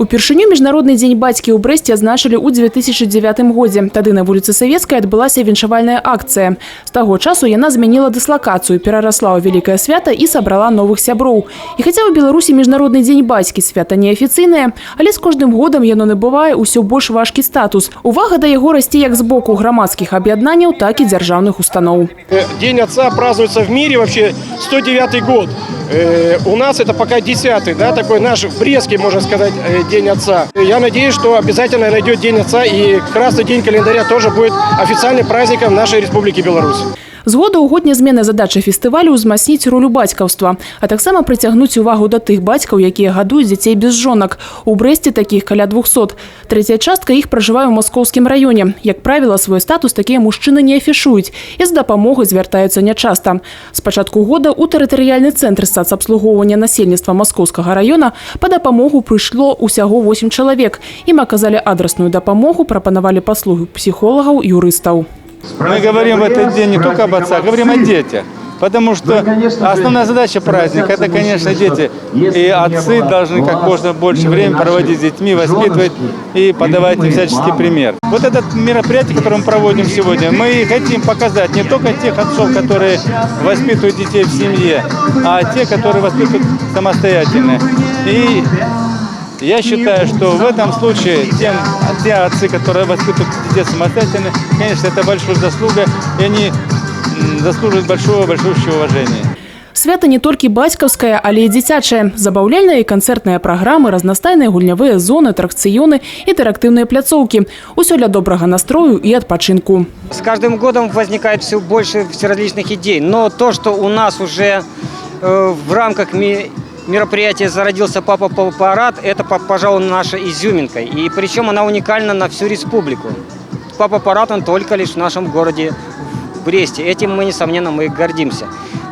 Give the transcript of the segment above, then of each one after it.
Упершыню міжнародны дзень бацькі ў Брэсце адзначылі ў 2009 годзе. Тады на вуліцы Савецкай адбылася віншавальная акцыя. З таго часу яна змяніла дыслакацыю, перарасла ў вялікае свята і сабрала новых сяброў. І хаця ў Беларусі міжнародны дзень бацькі свята неафіцыйнае, але з кожным годам яно набывае ўсё больш важкі статус. Увага да яго расце як з боку грамадскіх аб'яднанняў, так і дзяржаўных устаноў. День отца празднуется в мире вообще 109 год. У нас это пока 10-й, да, такой наш брестский, можно сказать, День отца. Я надеюсь, что обязательно найдет День отца, и Красный день календаря тоже будет официальным праздником нашей Республики Беларусь. З года ў год нязменная задача фестывалю ўзмацніць ролю бацькаўства, а таксама прыцягнуць увагу да тых бацькаў, якія гадуюць дзяцей без жонак. У Брэсце такіх каля 200. Трэцяя частка іх пражывае ў маскоўскім раёне. Як правіла, свой статус такія мужчыны не афішуюць і з дапамогай звяртаюцца нячаста. З пачатку года ў тэрытарыяльны цэнтр сацабслугоўвання насельніцтва маскоўскага раёна па дапамогу прыйшло ўсяго 8 чалавек. Ім аказалі адрасную дапамогу, прапанавалі паслугі псіхолагаў, юрыстаў. Мы говорим в этот день не только об отцах, говорим о детях. Потому что основная задача праздника – это, конечно, дети. И отцы должны как можно больше времени проводить с детьми, воспитывать и подавать им всяческий пример. Вот это мероприятие, которое мы проводим сегодня, мы хотим показать не только тех отцов, которые воспитывают детей в семье, а те, которые воспитывают самостоятельно. И я считаю, что в этом случае те отцы, которые воспитывают детей самостоятельно, конечно, это большая заслуга, и они заслуживают большого уважения. Свята не толькі бацькаўскае, але і дзіцячае. Забаўляльныя і канцэртныя праграмы, разнастайныя гульнявыя зоны, атракцыёны, інтэрактыўныя пляцоўкі. Усё для добрага настрою и адпачынку. С каждым годом возникает все больше различных идей, но то, что у нас уже в рамках мероприятия зародился папа-парад, это, пожалуй, наша изюминка. И причем она уникальна на всю республику. Папа-парад он только лишь в нашем городе в Бресте. Этим мы, несомненно, гордимся.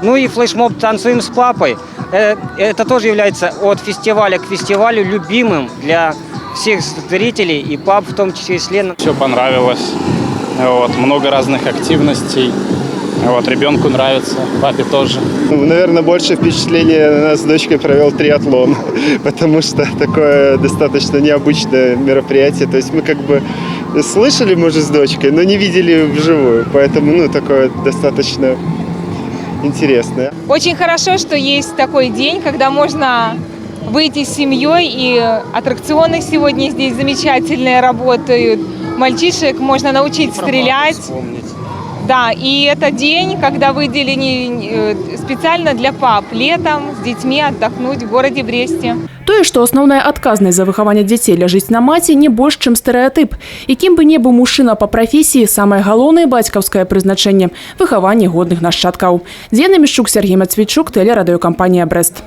Ну и флешмоб «Танцуем с папой». Это тоже является от фестиваля к фестивалю любимым для всех зрителей и пап в том числе. Все понравилось. Вот, много разных активностей. Вот, ребенку нравится, папе тоже. Наверное, большее впечатление на нас с дочкой провел триатлон, потому что такое достаточно необычное мероприятие. То есть мы как бы слышали, может, с дочкой, но не видели вживую, поэтому такое достаточно интересное. Очень хорошо, что есть такой день, когда можно выйти с семьей, и аттракционы сегодня здесь замечательные работают. Мальчишек можно научить стрелять. Да, и это день, когда выделили специально для пап летом с детьми отдохнуть в городе Бресте. Тое, што асноўная адказнасць за выхаванне дзяцей ляжыць на маці, не больш, чым стэрэатып. І кім бы не быў мужчына па прафесіі, самае галоўнае бацькаўскае прызначэнне – выхаванне годных нашчадкаў. Дзена Мішчук, Сергей Мацвійчук, тэлерадыёкампанія «Брэст».